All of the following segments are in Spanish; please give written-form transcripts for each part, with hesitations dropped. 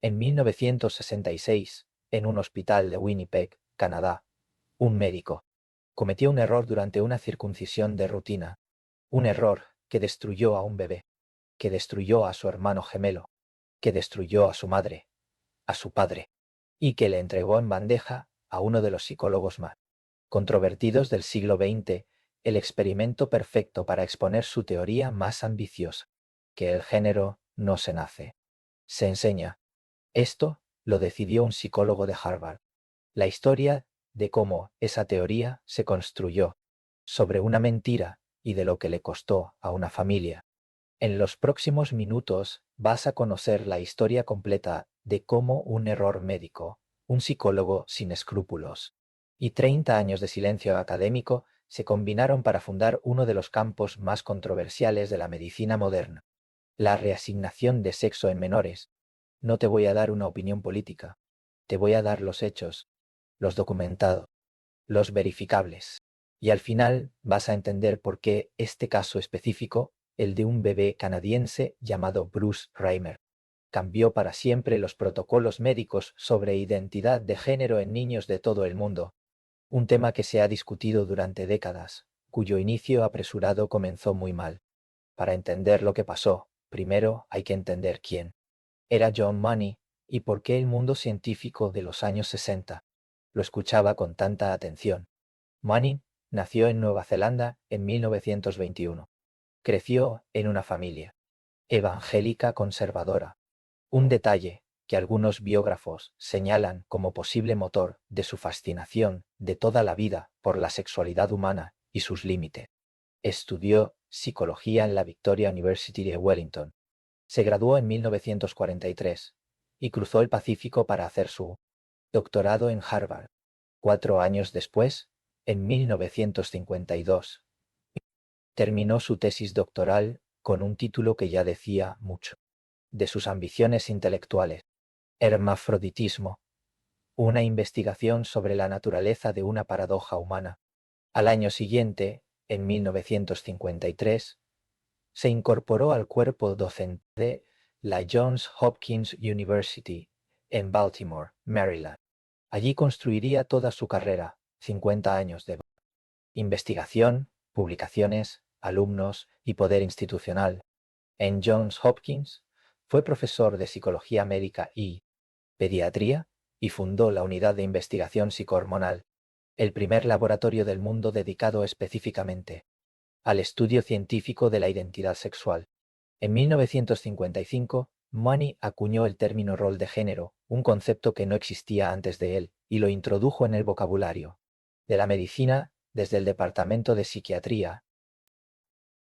En 1966, en un hospital de Winnipeg, Canadá, un médico cometió un error durante una circuncisión de rutina, un error que destruyó a un bebé, que destruyó a su hermano gemelo, que destruyó a su madre, a su padre, y que le entregó en bandeja a uno de los psicólogos más controvertidos del siglo XX, el experimento perfecto para exponer su teoría más ambiciosa, que el género no se nace, se enseña. Esto lo decidió un psicólogo de Harvard. La historia de cómo esa teoría se construyó sobre una mentira y de lo que le costó a una familia. En los próximos minutos vas a conocer la historia completa de cómo un error médico, un psicólogo sin escrúpulos y 30 años de silencio académico se combinaron para fundar uno de los campos más controversiales de la medicina moderna, la reasignación de sexo en menores. No te voy a dar una opinión política, te voy a dar los hechos, los documentados, los verificables. Y al final vas a entender por qué este caso específico, el de un bebé canadiense llamado Bruce Reimer, cambió para siempre los protocolos médicos sobre identidad de género en niños de todo el mundo, un tema que se ha discutido durante décadas, cuyo inicio apresurado comenzó muy mal. Para entender lo que pasó, primero hay que entender quién era John Money y por qué el mundo científico de los años 60 lo escuchaba con tanta atención. Money nació en Nueva Zelanda en 1921. Creció en una familia evangélica conservadora, un detalle que algunos biógrafos señalan como posible motor de su fascinación de toda la vida por la sexualidad humana y sus límites. Estudió psicología en la Victoria University de Wellington. Se graduó en 1943 y cruzó el Pacífico para hacer su doctorado en Harvard. 4 años después, en 1952, terminó su tesis doctoral con un título que ya decía mucho de sus ambiciones intelectuales: Hermafroditismo, una investigación sobre la naturaleza de una paradoja humana. Al año siguiente, en 1953, se incorporó al cuerpo docente de la Johns Hopkins University en Baltimore, Maryland. Allí construiría toda su carrera, 50 años de investigación, publicaciones, alumnos y poder institucional. En Johns Hopkins fue profesor de psicología médica y pediatría y fundó la unidad de investigación psicohormonal, el primer laboratorio del mundo dedicado específicamente al estudio científico de la identidad sexual. En 1955, Money acuñó el término rol de género, un concepto que no existía antes de él, y lo introdujo en el vocabulario de la medicina desde el Departamento de Psiquiatría,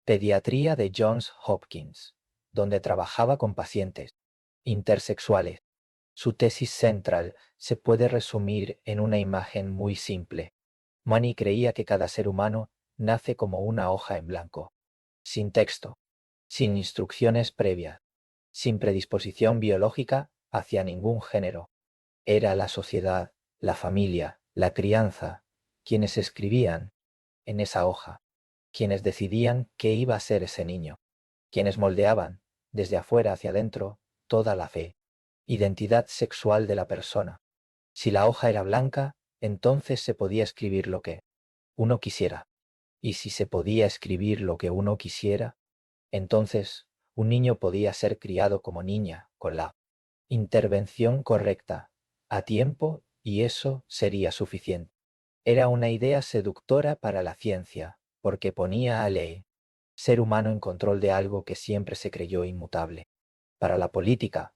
Pediatría de Johns Hopkins, donde trabajaba con pacientes intersexuales. Su tesis central se puede resumir en una imagen muy simple. Money creía que cada ser humano nace como una hoja en blanco, sin texto, sin instrucciones previas, sin predisposición biológica hacia ningún género. Era la sociedad, la familia, la crianza, quienes escribían en esa hoja, quienes decidían qué iba a ser ese niño, quienes moldeaban, desde afuera hacia adentro, toda la fe, identidad sexual de la persona. Si la hoja era blanca, entonces se podía escribir lo que uno quisiera. Y si se podía escribir lo que uno quisiera, entonces un niño podía ser criado como niña, con la intervención correcta, a tiempo, y eso sería suficiente. Era una idea seductora para la ciencia, porque ponía a ley, ser humano en control de algo que siempre se creyó inmutable. Para la política,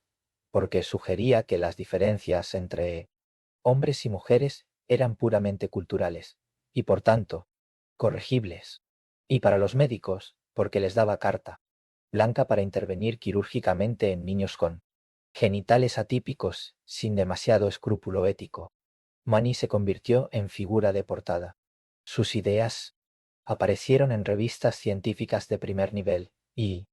porque sugería que las diferencias entre hombres y mujeres eran puramente culturales, y por tanto, corregibles. Y para los médicos, porque les daba carta blanca para intervenir quirúrgicamente en niños con genitales atípicos sin demasiado escrúpulo ético. Money se convirtió en figura de portada. Sus ideas aparecieron en revistas científicas de primer nivel y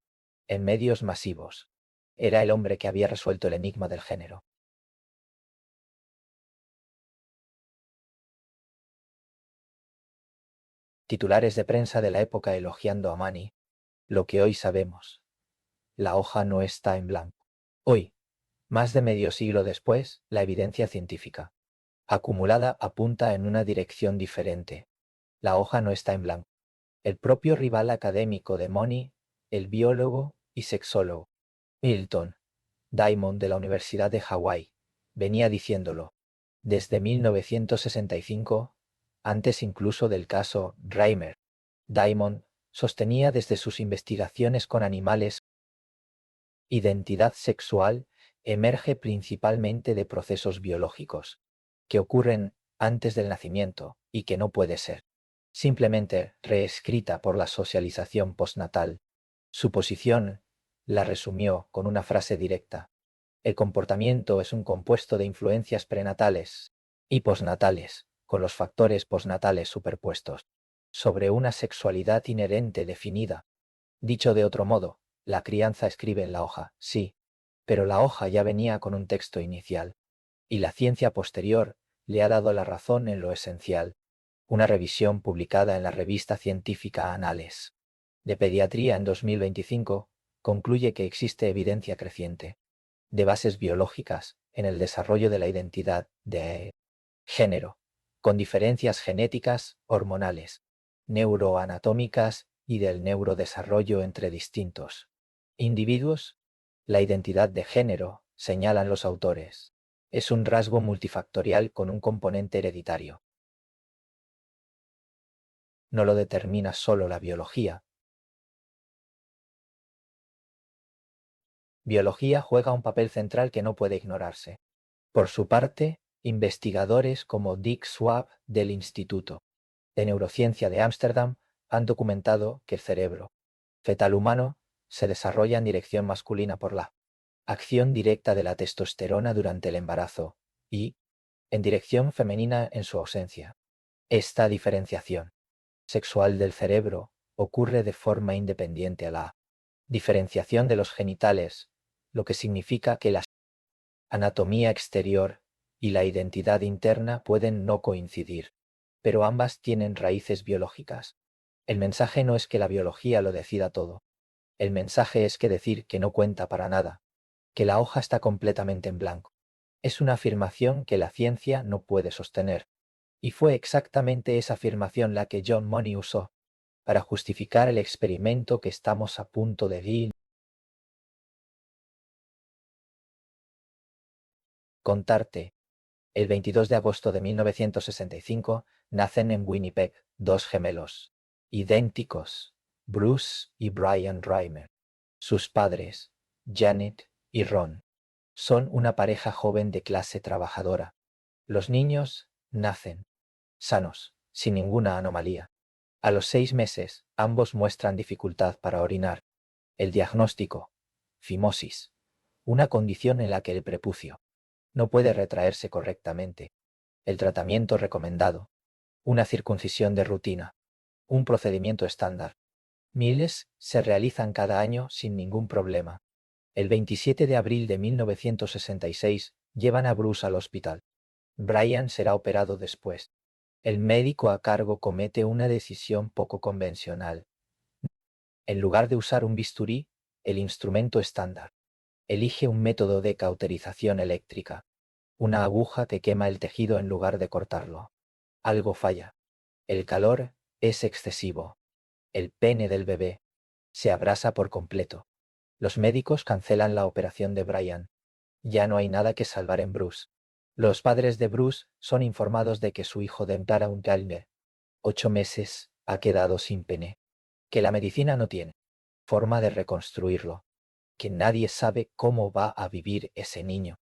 en medios masivos. Era el hombre que había resuelto el enigma del género. Titulares de prensa de la época elogiando a Money. Lo que hoy sabemos. La hoja no está en blanco. Hoy, Más de medio siglo después, la evidencia científica acumulada apunta en una dirección diferente. La hoja no está en blanco. El propio rival académico de Money, el biólogo y sexólogo Milton Diamond de la Universidad de Hawái, venía diciéndolo desde 1965, antes incluso del caso Reimer. Diamond sostenía desde sus investigaciones con animales identidad sexual emerge principalmente de procesos biológicos que ocurren antes del nacimiento y que no puede ser simplemente reescrita por la socialización postnatal. Su posición la resumió con una frase directa: el comportamiento es un compuesto de influencias prenatales y postnatales, con los factores postnatales superpuestos, sobre una sexualidad inherente definida. Dicho de otro modo, la crianza escribe en la hoja, sí, pero la hoja ya venía con un texto inicial, y la ciencia posterior le ha dado la razón en lo esencial. Una revisión publicada en la revista científica Annales de Pediatría en 2025 concluye que existe evidencia creciente de bases biológicas en el desarrollo de la identidad de género, con diferencias genéticas, hormonales, neuroanatómicas y del neurodesarrollo entre distintos individuos. La identidad de género, señalan los autores, es un rasgo multifactorial con un componente hereditario. No lo determina solo la biología. Biología juega un papel central que no puede ignorarse. Por su parte, investigadores como Dick Swab del Instituto de Neurociencia de Ámsterdam han documentado que el cerebro fetal humano se desarrolla en dirección masculina por la acción directa de la testosterona durante el embarazo y en dirección femenina en su ausencia. Esta diferenciación sexual del cerebro ocurre de forma independiente a la diferenciación de los genitales, lo que significa que la anatomía exterior y la identidad interna pueden no coincidir, pero ambas tienen raíces biológicas. El mensaje no es que la biología lo decida todo. El mensaje es que decir que no cuenta para nada, que la hoja está completamente en blanco. Es una afirmación que la ciencia no puede sostener. Y fue exactamente esa afirmación la que John Money usó para justificar el experimento que estamos a punto de contarte. El 22 de agosto de 1965 nacen en Winnipeg dos gemelos, idénticos, Bruce y Brian Reimer. Sus padres, Janet y Ron, son una pareja joven de clase trabajadora. Los niños nacen sanos, sin ninguna anomalía. A los 6 meses, ambos muestran dificultad para orinar. El diagnóstico: fimosis, una condición en la que el prepucio no puede retraerse correctamente. El tratamiento recomendado: una circuncisión de rutina, un procedimiento estándar. Miles se realizan cada año sin ningún problema. El 27 de abril de 1966 llevan a Bruce al hospital. Brian será operado después. El médico a cargo comete una decisión poco convencional. En lugar de usar un bisturí, el instrumento estándar, elige un método de cauterización eléctrica, una aguja que quema el tejido en lugar de cortarlo. Algo falla. El calor es excesivo. El pene del bebé se abrasa por completo. Los médicos cancelan la operación de Brian. Ya no hay nada que salvar en Bruce. Los padres de Bruce son informados de que su hijo de un 8 meses, ha quedado sin pene, que la medicina no tiene forma de reconstruirlo, que nadie sabe cómo va a vivir ese niño.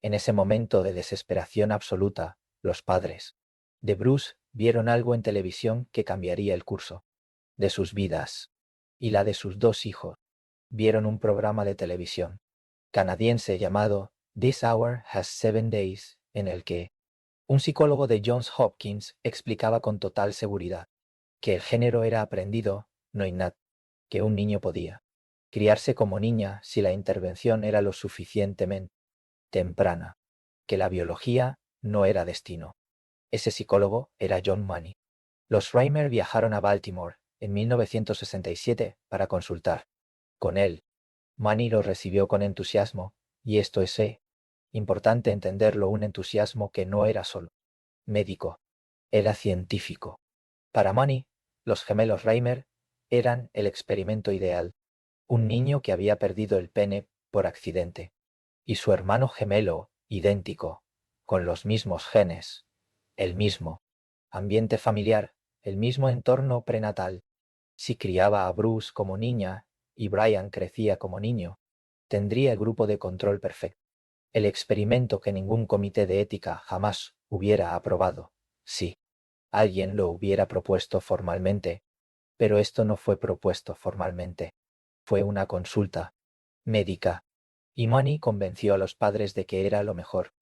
En ese momento de desesperación absoluta, los padres de Bruce vieron algo en televisión que cambiaría el curso de sus vidas y la de sus dos hijos. Vieron un programa de televisión canadiense llamado This Hour Has 7 Days, en el que un psicólogo de Johns Hopkins explicaba con total seguridad que el género era aprendido, no innato, que un niño podía criarse como niña si la intervención era lo suficientemente temprana, que la biología no era destino. Ese psicólogo era John Money. Los Reimer viajaron a Baltimore en 1967 para consultar con él. Money lo recibió con entusiasmo, y esto es Importante entenderlo, un entusiasmo que no era solo médico, era científico. Para Money, los gemelos Reimer eran el experimento ideal. Un niño que había perdido el pene por accidente. Y su hermano gemelo, idéntico, con los mismos genes, el mismo ambiente familiar, el mismo entorno prenatal. Si criaba a Bruce como niña y Brian crecía como niño, tendría el grupo de control perfecto. El experimento que ningún comité de ética jamás hubiera aprobado. Sí, alguien lo hubiera propuesto formalmente, pero esto no fue propuesto formalmente. Fue una consulta médica, y Money convenció a los padres de que era lo mejor.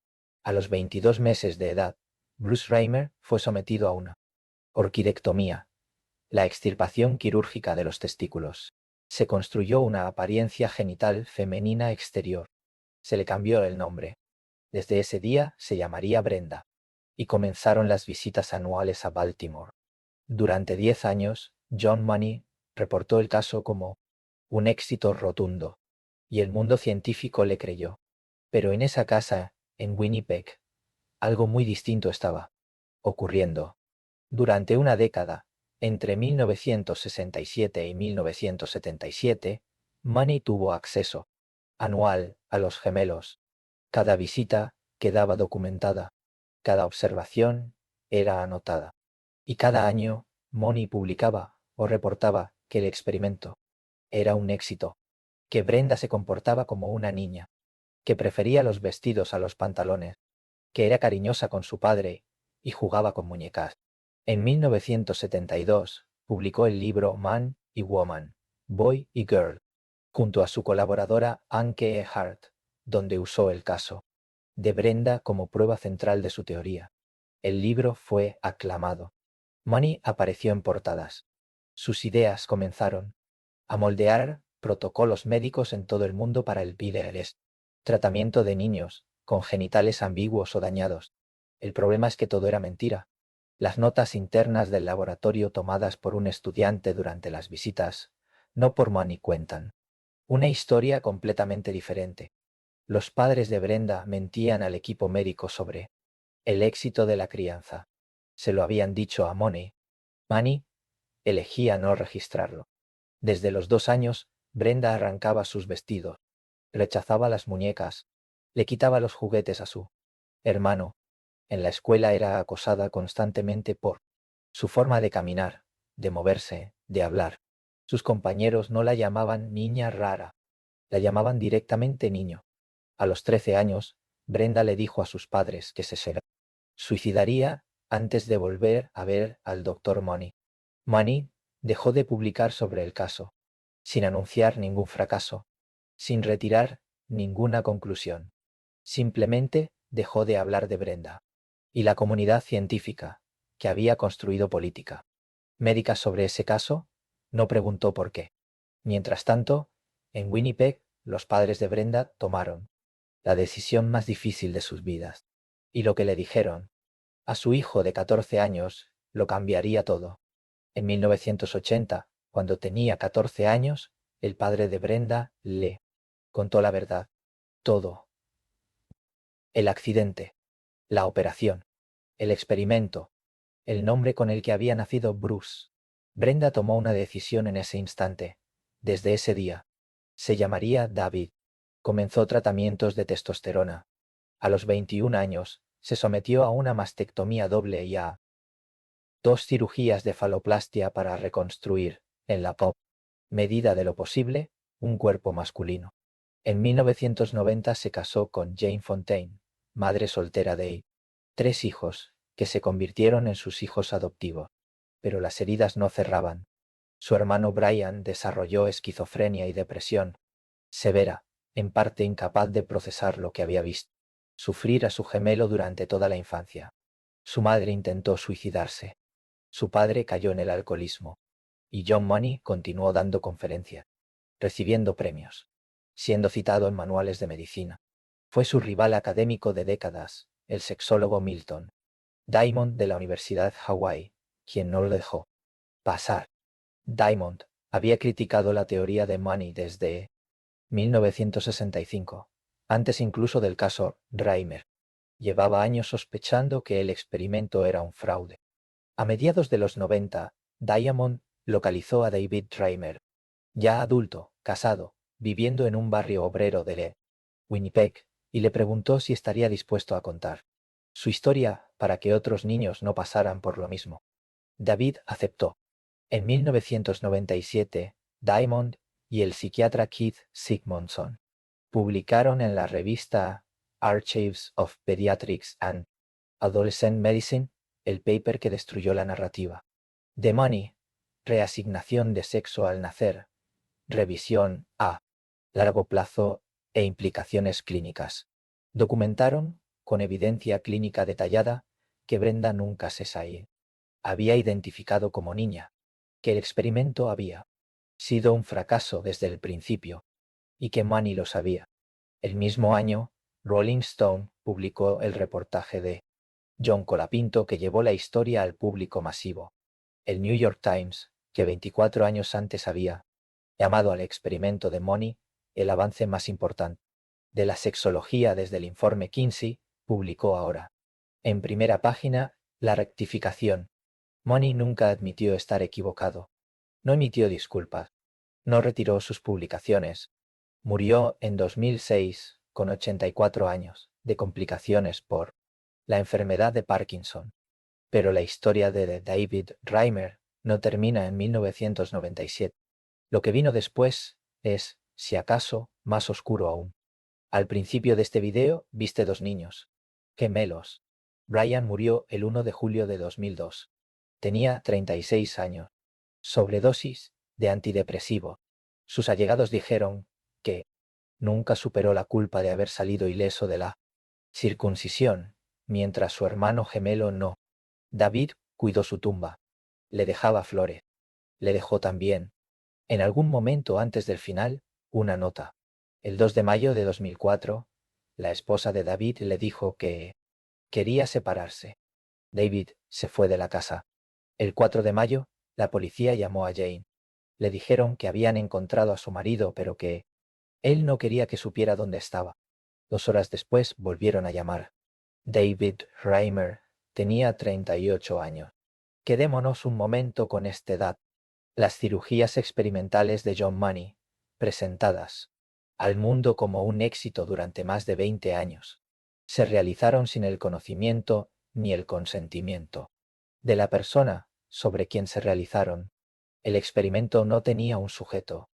A los 22 meses de edad, Bruce Reimer fue sometido a una orquidectomía, la extirpación quirúrgica de los testículos. Se construyó una apariencia genital femenina exterior. Se le cambió el nombre. Desde ese día se llamaría Brenda. Y comenzaron las visitas anuales a Baltimore. Durante 10 años, John Money reportó el caso como un éxito rotundo, y el mundo científico le creyó. Pero en esa casa, en Winnipeg, algo muy distinto estaba ocurriendo. Durante una década, entre 1967 y 1977, Money tuvo acceso anual a los gemelos. Cada visita quedaba documentada, cada observación era anotada. Y cada año, Money publicaba o reportaba que el experimento era un éxito, que Brenda se comportaba como una niña, que prefería los vestidos a los pantalones, que era cariñosa con su padre y jugaba con muñecas. En 1972 publicó el libro Man y Woman, Boy y Girl, junto a su colaboradora Anke Hart, donde usó el caso de Brenda como prueba central de su teoría. El libro fue aclamado. Money apareció en portadas. Sus ideas comenzaron a moldear protocolos médicos en todo el mundo para el PIDELS, tratamiento de niños con genitales ambiguos o dañados. El problema es que todo era mentira. Las notas internas del laboratorio tomadas por un estudiante durante las visitas, no por Money, cuentan una historia completamente diferente. Los padres de Brenda mentían al equipo médico sobre el éxito de la crianza. Se lo habían dicho a Money. Money elegía no registrarlo. Desde los 2 años, Brenda arrancaba sus vestidos, rechazaba las muñecas, le quitaba los juguetes a su hermano. En la escuela era acosada constantemente por su forma de caminar, de moverse, de hablar. Sus compañeros no la llamaban niña rara, la llamaban directamente niño. A los 13 años, Brenda le dijo a sus padres que se suicidaría antes de volver a ver al doctor Money. Money dejó de publicar sobre el caso, sin anunciar ningún fracaso, sin retirar ninguna conclusión. Simplemente dejó de hablar de Brenda y la comunidad científica, que había construido política médica sobre ese caso, no preguntó por qué. Mientras tanto, en Winnipeg, los padres de Brenda tomaron la decisión más difícil de sus vidas. Y lo que le dijeron a su hijo de 14 años lo cambiaría todo. En 1980, cuando tenía 14 años, el padre de Brenda le contó la verdad. Todo. El accidente, la operación, el experimento, el nombre con el que había nacido Bruce. Brenda tomó una decisión en ese instante. Desde ese día, se llamaría David. Comenzó tratamientos de testosterona. A los 21 años, se sometió a una mastectomía doble y a 2 cirugías de faloplastia para reconstruir, en la medida de lo posible, un cuerpo masculino. En 1990 se casó con Jane Fontaine, madre soltera de 3 hijos, que se convirtieron en sus hijos adoptivos. Pero las heridas no cerraban. Su hermano Brian desarrolló esquizofrenia y depresión severa, en parte incapaz de procesar lo que había visto. Sufrir a su gemelo durante toda la infancia. Su madre intentó suicidarse. Su padre cayó en el alcoholismo. Y John Money continuó dando conferencias, recibiendo premios, siendo citado en manuales de medicina. Fue su rival académico de décadas, el sexólogo Milton Diamond de la Universidad de Hawái, quien no lo dejó pasar. Diamond había criticado la teoría de Money desde 1965, antes incluso del caso Reimer. Llevaba años sospechando que el experimento era un fraude. A mediados de los 90, Diamond localizó a David Reimer, ya adulto, casado, viviendo en un barrio obrero de Winnipeg, y le preguntó si estaría dispuesto a contar su historia para que otros niños no pasaran por lo mismo. David aceptó. En 1997, Diamond y el psiquiatra Keith Sigmundson publicaron en la revista Archives of Pediatrics and Adolescent Medicine el paper que destruyó la narrativa. The Money, reasignación de sexo al nacer, revisión a largo plazo e implicaciones clínicas. Documentaron, con evidencia clínica detallada, que Brenda nunca se había identificado como niña, que el experimento había sido un fracaso desde el principio, y que Manny lo sabía. El mismo año, Rolling Stone publicó el reportaje de John Colapinto que llevó la historia al público masivo. El New York Times, que 24 años antes había llamado al experimento de Money el avance más importante de la sexología desde el informe Kinsey, publicó ahora, en primera página, la rectificación. Money nunca admitió estar equivocado. No emitió disculpas. No retiró sus publicaciones. Murió en 2006 con 84 años de complicaciones por la enfermedad de Parkinson. Pero la historia de David Reimer no termina en 1997. Lo que vino después es, si acaso, más oscuro aún. Al principio de este video viste dos niños, gemelos. Brian murió el 1 de julio de 2002. Tenía 36 años. Sobredosis de antidepresivo. Sus allegados dijeron que nunca superó la culpa de haber salido ileso de la circuncisión, mientras su hermano gemelo no. David cuidó su tumba. Le dejaba flores. Le dejó también, en algún momento antes del final, una nota. El 2 de mayo de 2004, la esposa de David le dijo que quería separarse. David se fue de la casa. El 4 de mayo, la policía llamó a Jane. Le dijeron que habían encontrado a su marido, pero que él no quería que supiera dónde estaba. 2 horas después volvieron a llamar. David Reimer tenía 38 años. Quedémonos un momento con esta edad. Las cirugías experimentales de John Money, presentadas al mundo como un éxito durante más de 20 años, se realizaron sin el conocimiento ni el consentimiento de la persona sobre quien se realizaron. El experimento no tenía un sujeto,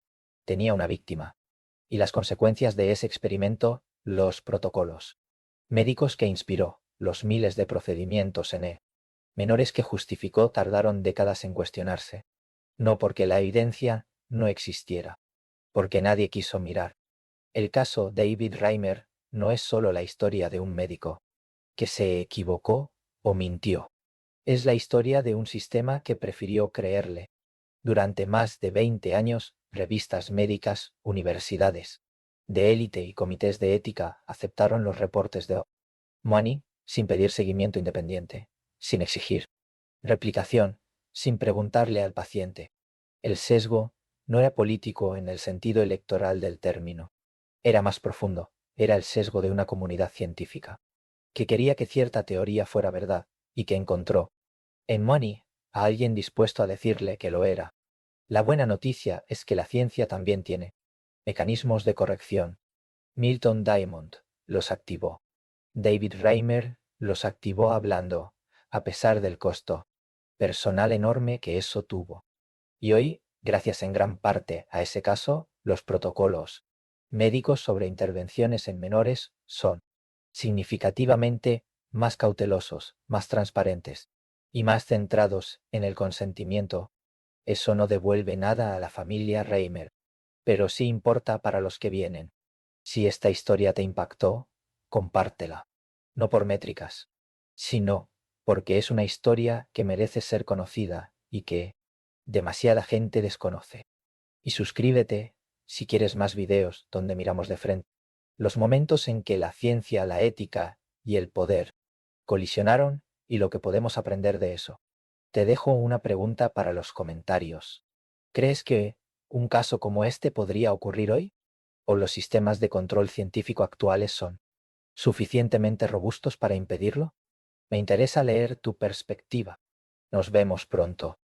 tenía una víctima. Y las consecuencias de ese experimento, los protocolos médicos que inspiró, los miles de procedimientos menores que justificó tardaron décadas en cuestionarse. No porque la evidencia no existiera, porque nadie quiso mirar. El caso David Reimer no es solo la historia de un médico que se equivocó o mintió. Es la historia de un sistema que prefirió creerle. Durante más de 20 años, revistas médicas, universidades de élite y comités de ética aceptaron los reportes de Money sin pedir seguimiento independiente, sin exigir replicación, sin preguntarle al paciente. El sesgo no era político en el sentido electoral del término. Era más profundo, era el sesgo de una comunidad científica, que quería que cierta teoría fuera verdad y que encontró en Money a alguien dispuesto a decirle que lo era. La buena noticia es que la ciencia también tiene mecanismos de corrección. Milton Diamond los activó. David Reimer los activó hablando, a pesar del costo personal enorme que eso tuvo. Y hoy, gracias en gran parte a ese caso, los protocolos médicos sobre intervenciones en menores son significativamente más cautelosos, más transparentes y más centrados en el consentimiento. Eso no devuelve nada a la familia Reimer, pero sí importa para los que vienen. Si esta historia te impactó, compártela, no por métricas, sino porque es una historia que merece ser conocida y que demasiada gente desconoce. Y suscríbete si quieres más videos donde miramos de frente los momentos en que la ciencia, la ética y el poder colisionaron y lo que podemos aprender de eso. Te dejo una pregunta para los comentarios. ¿Crees que un caso como este podría ocurrir hoy? ¿O los sistemas de control científico actuales son suficientemente robustos para impedirlo? Me interesa leer tu perspectiva. Nos vemos pronto.